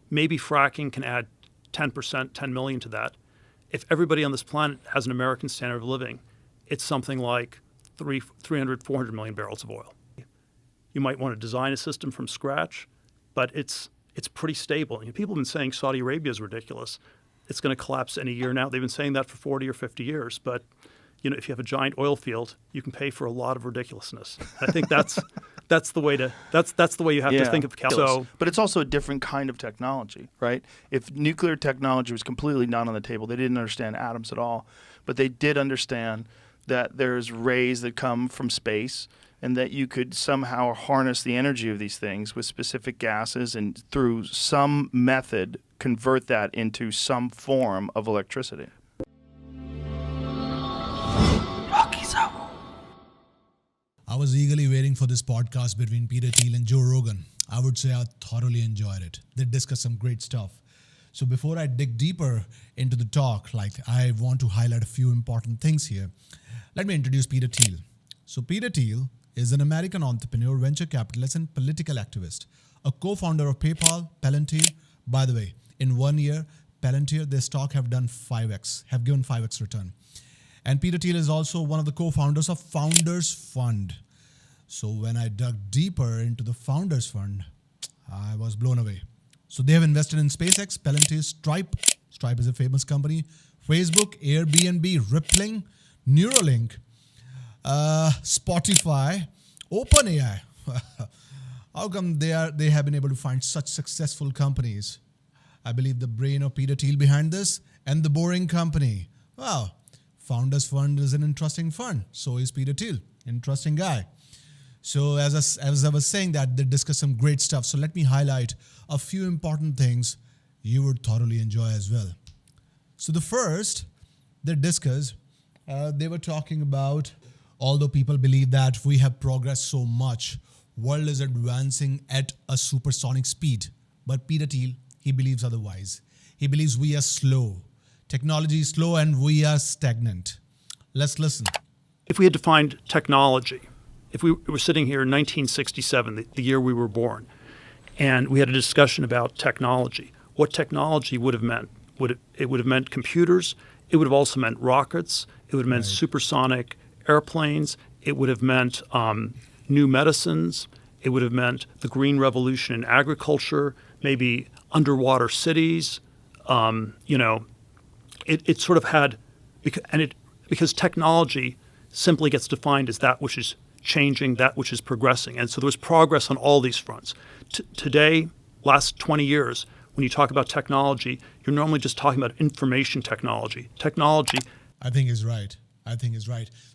Maybe fracking can add 10%, 10 million to that. If everybody on this planet has an American standard of living, it's something like 300, 400 million barrels of oil. You might want to design a system from scratch, but it's pretty stable. And people have been saying Saudi Arabia is ridiculous. It's going to collapse in a year now. They've been saying that for 40 or 50 years. But if you have a giant oil field, you can pay for a lot of ridiculousness. I think that's the way you have to think of capital. But it's also a different kind of technology, right? If nuclear technology was completely not on the table, they didn't understand atoms at all, but they did understand that there's rays that come from space and that you could somehow harness the energy of these things with specific gases and through some method convert that into some form of electricity. I was eagerly waiting for this podcast between Peter Thiel and Joe Rogan. I would say I thoroughly enjoyed it. They discussed some great stuff. So before I dig deeper into the talk, I want to highlight a few important things here. Let me introduce Peter Thiel. So Peter Thiel is an American entrepreneur, venture capitalist, and political activist, a co-founder of PayPal, Palantir. By the way, in 1 year, Palantir, their stock have given 5x return. And Peter Thiel is also one of the co-founders of Founders Fund. So when I dug deeper into the Founders Fund, I was blown away. So they have invested in SpaceX, Palantir, Stripe. Stripe is a famous company. Facebook, Airbnb, Rippling, Neuralink, Spotify, OpenAI. How come they have been able to find such successful companies? I believe the brain of Peter Thiel behind this and the Boring Company. Wow, Founders Fund is an interesting fund. So is Peter Thiel, interesting guy. So as I was saying that, they discuss some great stuff. So let me highlight a few important things you would thoroughly enjoy as well. So the first, they discuss, they were talking about, although people believe that we have progressed so much, world is advancing at a supersonic speed. But Peter Thiel, he believes otherwise. He believes we are slow. Technology is slow and we are stagnant. Let's listen. If we had defined technology, if we were sitting here in 1967, the year we were born, and we had a discussion about technology, what technology would have meant? It would have meant computers. It would have also meant rockets. It would have meant supersonic airplanes. It would have meant new medicines. It would have meant the green revolution in agriculture, maybe underwater cities. It sort of had, because technology simply gets defined as that which is changing, that which is progressing. And so there was progress on all these fronts. Today, last 20 years, when you talk about technology, you're normally just talking about information technology. Technology, I think is right.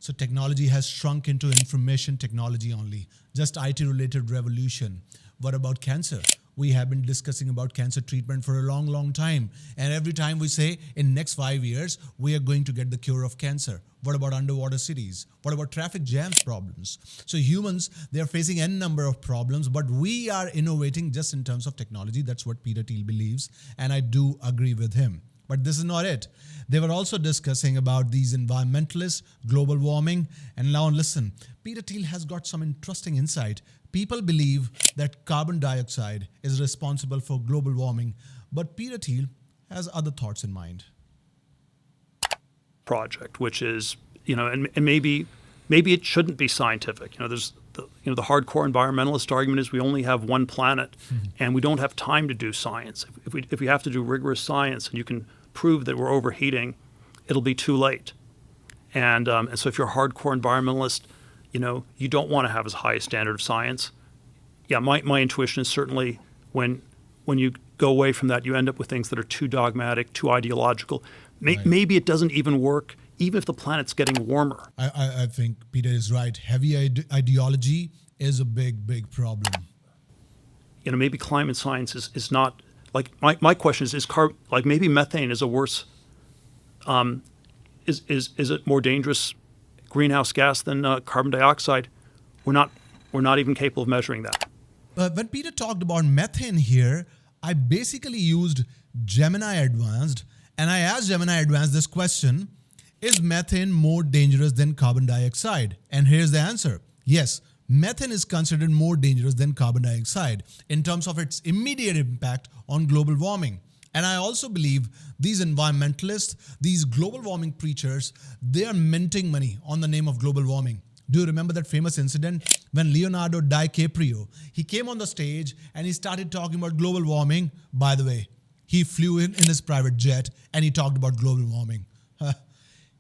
So technology has shrunk into information technology only, just IT-related revolution. What about cancer? We have been discussing about cancer treatment for a long, long time. And every time we say in next 5 years, we are going to get the cure of cancer. What about underwater cities? What about traffic jams problems? So humans, they are facing n number of problems, but we are innovating just in terms of technology. That's what Peter Thiel believes. And I do agree with him. But this is not it. They were also discussing about these environmentalists, global warming. And now listen, Peter Thiel has got some interesting insight. People believe that carbon dioxide is responsible for global warming, but Peter Thiel has other thoughts in mind. Project, which is, and maybe it shouldn't be scientific. There's the hardcore environmentalist argument is we only have one planet, and we don't have time to do science. If we have to do rigorous science, and you can prove that we're overheating, it'll be too late. And so if you're a hardcore environmentalist, you don't want to have as high a standard of science. Yeah, my intuition is certainly when you go away from that, you end up with things that are too dogmatic, too ideological. Right. Maybe it doesn't even work, even if the planet's getting warmer. I think Peter is right. Heavy ideology is a big, big problem. Maybe climate science is not, like, my question is maybe methane is a worse, is it more dangerous greenhouse gas than carbon dioxide? We're not even capable of measuring that. When Peter talked about methane here, I basically used Gemini Advanced, and I asked Gemini Advanced this question: is methane more dangerous than carbon dioxide? And here's the answer: yes, methane is considered more dangerous than carbon dioxide in terms of its immediate impact on global warming. And I also believe these environmentalists, these global warming preachers, they are minting money on the name of global warming. Do you remember that famous incident when Leonardo DiCaprio, he came on the stage and he started talking about global warming? By the way, he flew in his private jet and he talked about global warming.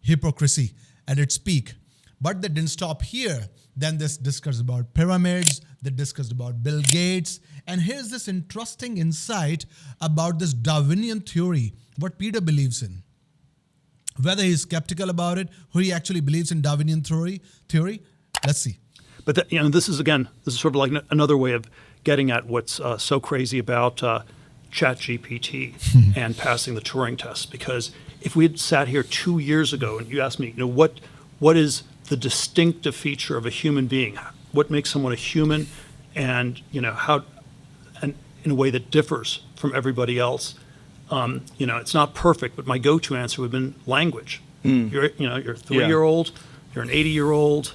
Hypocrisy at its peak. But they didn't stop here. Then they discussed about pyramids, they discussed about Bill Gates. And here's this interesting insight about this Darwinian theory, what Peter believes in. Whether he's skeptical about it or he actually believes in Darwinian theory, let's see. But this is sort of like another way of getting at what's so crazy about ChatGPT and passing the Turing test. Because if we had sat here 2 years ago and you asked me, what is the distinctive feature of a human being? What makes someone a human, and how, and in a way that differs from everybody else? It's not perfect, but my go-to answer would have been language. You're a 3-year-old, you're an 80-year-old.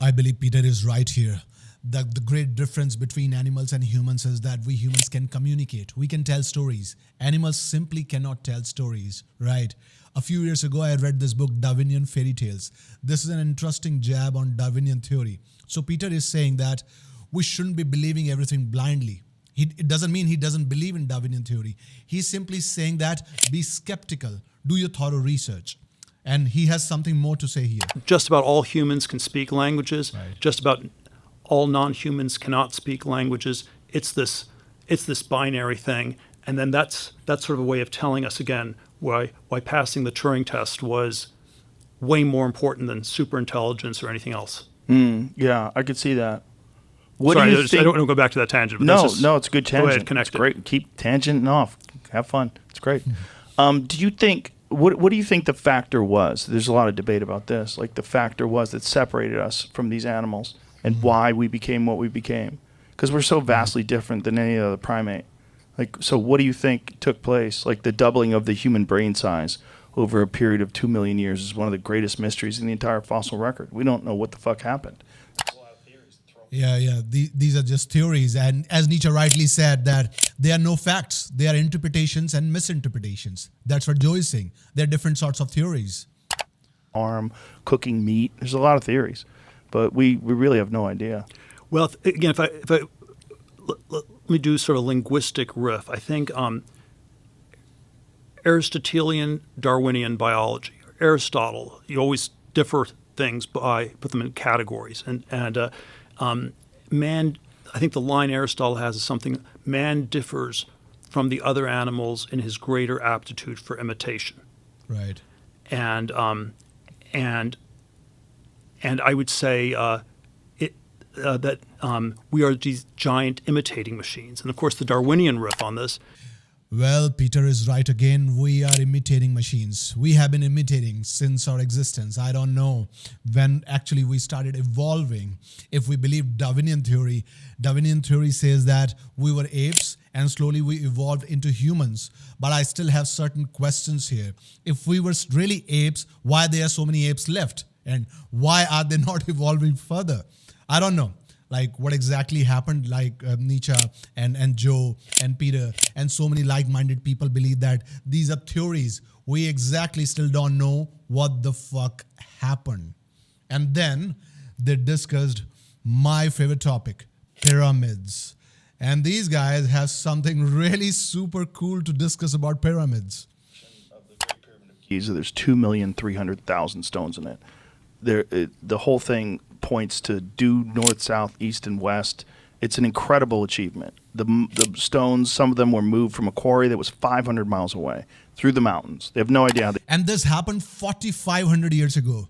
I believe Peter is right here. The great difference between animals and humans is that we humans can communicate. We can tell stories. Animals simply cannot tell stories, right? A few years ago, I read this book, Darwinian Fairy Tales. This is an interesting jab on Darwinian theory. So Peter is saying that we shouldn't be believing everything blindly. It doesn't mean he doesn't believe in Darwinian theory. He's simply saying that be skeptical, do your thorough research. And he has something more to say here. Just about all humans can speak languages. Right. Just about all non-humans cannot speak languages. It's this binary thing. And then that's sort of a way of telling us again why passing the Turing test was way more important than superintelligence or anything else. Yeah, I could see that. Sorry, I don't want to go back to that tangent. But No, it's a good tangent. Go ahead, connect it's great. Keep tangenting off. Have fun. It's great. Do you think, what do you think the factor was? There's a lot of debate about this. Like the factor was that separated us from these animals and why we became what we became. Because we're so vastly different than any other primate. So what do you think took place? Like the doubling of the human brain size over a period of 2 million years is one of the greatest mysteries in the entire fossil record. We don't know what the fuck happened. Yeah. These are just theories. And as Nietzsche rightly said, that there are no facts. They are interpretations and misinterpretations. That's what Joe is saying. There are different sorts of theories. Cooking meat. There's a lot of theories. But we really have no idea. Well, again, if I let me do sort of linguistic riff. I think Aristotelian Darwinian biology, Aristotle, you always differ things by put them in categories. And man, I think the line Aristotle has is something: man differs from the other animals in his greater aptitude for imitation. Right. And I would say that we are these giant imitating machines. And of course, the Darwinian riff on this. Well, Peter is right again. We are imitating machines. We have been imitating since our existence. I don't know when actually we started evolving. If we believe Darwinian theory says that we were apes and slowly we evolved into humans. But I still have certain questions here. If we were really apes, why there are so many apes left? And why are they not evolving further? I don't know. Like what exactly happened, like Nietzsche and Joe and Peter and so many like-minded people believe that these are theories. We exactly still don't know what the fuck happened. And then they discussed my favorite topic, pyramids. And these guys have something really super cool to discuss about pyramids. Giza, there's 2,300,000 stones in it. The whole thing points to due north, south, east, and west. It's an incredible achievement. The stones, some of them were moved from a quarry that was 500 miles away through the mountains. They have no idea how they... And this happened 4,500 years ago.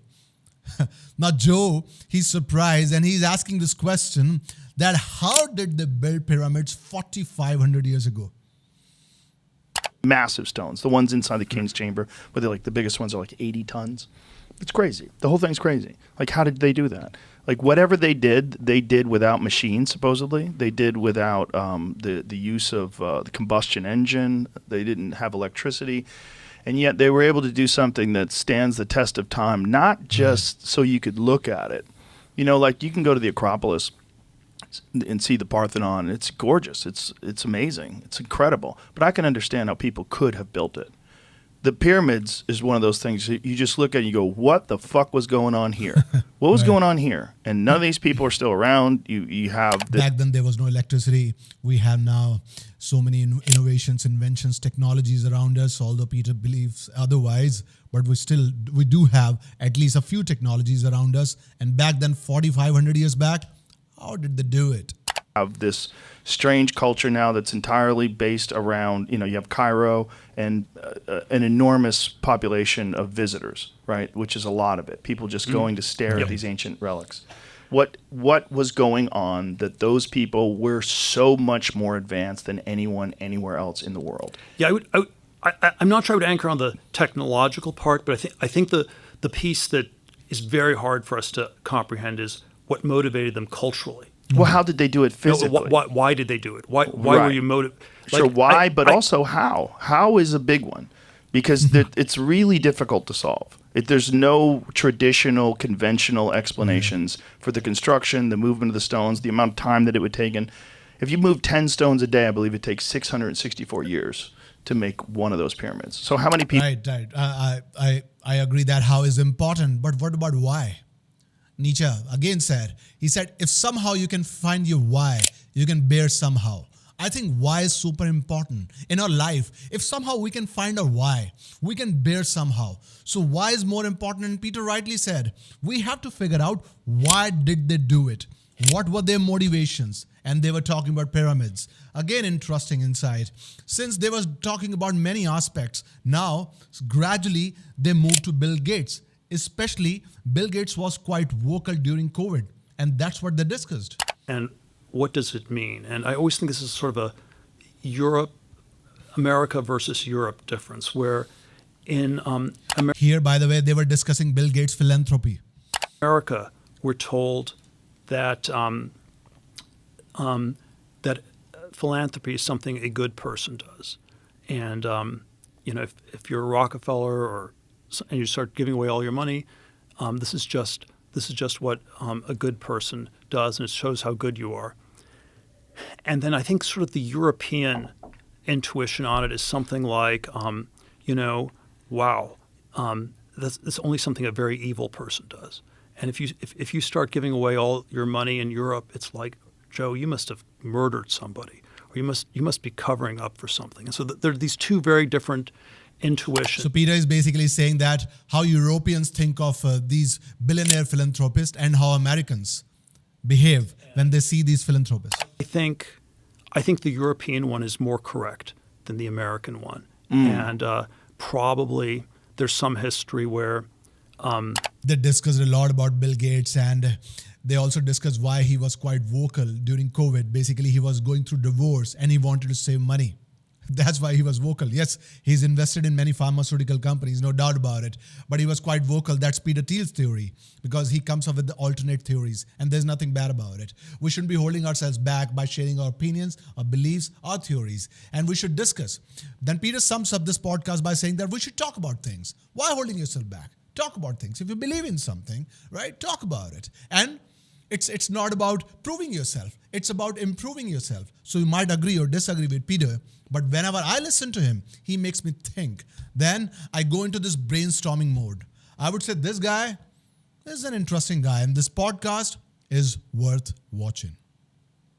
Now Joe, he's surprised and he's asking this question that how did they build pyramids 4,500 years ago? Massive stones. The ones inside the king's chamber, but they're like the biggest ones are like 80 tons. It's crazy. The whole thing's crazy. Like, how did they do that? Like, whatever they did without machines, supposedly. They did without the use of the combustion engine. They didn't have electricity. And yet they were able to do something that stands the test of time, not just so you could look at it, You know, like you can go to the Acropolis and see the Parthenon. It's gorgeous. It's amazing. It's incredible. But I can understand how people could have built it. The pyramids is one of those things you just look at and you go, what the fuck was going on here? What was going on here? And none of these people are still around. You have Back then there was no electricity. We have now so many innovations, inventions, technologies around us, although Peter believes otherwise. But we do have at least a few technologies around us. And back then, 4,500 years back, how did they do it? Have this strange culture now that's entirely based around, you have Cairo and an enormous population of visitors, right? Which is a lot of it. People just going to stare at these ancient relics. What was going on that those people were so much more advanced than anyone anywhere else in the world? Yeah, I'm not sure I would anchor on the technological part, but I think the piece that is very hard for us to comprehend is what motivated them culturally. Well, how did they do it physically? Why did they do it? Why were you motivated? Sure, why, but also how? How is a big one, because it's really difficult to solve. There's no traditional, conventional explanations for the construction, the movement of the stones, the amount of time that it would take. And if you move 10 stones a day, I believe it takes 664 years to make one of those pyramids. So how many people? Right. I agree that how is important, but what about why? Nietzsche again said, if somehow you can find your why, you can bear somehow. I think why is super important in our life. If somehow we can find our why, we can bear somehow. So why is more important? And Peter rightly said, we have to figure out why did they do it? What were their motivations? And they were talking about pyramids. Again, interesting insight. Since they were talking about many aspects, now gradually they moved to Bill Gates. Especially, Bill Gates was quite vocal during COVID, and that's what they discussed. And what does it mean? And I always think this is sort of a America versus Europe difference, where in Here, by the way, they were discussing Bill Gates' philanthropy. America, we're told that that philanthropy is something a good person does, and if you're a Rockefeller and you start giving away all your money, this is just what a good person does, and it shows how good you are. And then I think sort of the European intuition on it is something like, that's only something a very evil person does. And if you start giving away all your money in Europe, it's like, Joe, you must have murdered somebody, or you must be covering up for something. And so there are these two very different intuition. So Peter is basically saying that how Europeans think of these billionaire philanthropists and how Americans behave when they see these philanthropists. I think the European one is more correct than the American one. And probably there's some history where they discussed a lot about Bill Gates, and they also discussed why he was quite vocal during COVID. Basically, he was going through divorce and he wanted to save money. That's why he was vocal. Yes, he's invested in many pharmaceutical companies, no doubt about it. But he was quite vocal. That's Peter Thiel's theory, because he comes up with the alternate theories, and there's nothing bad about it. We shouldn't be holding ourselves back by sharing our opinions, our beliefs, our theories, and we should discuss. Then Peter sums up this podcast by saying that we should talk about things. Why holding yourself back? Talk about things. If you believe in something, right, talk about it. And it's not about proving yourself. It's about improving yourself. So you might agree or disagree with Peter, but whenever I listen to him, he makes me think. Then I go into this brainstorming mode. I would say this guy is an interesting guy, and this podcast is worth watching.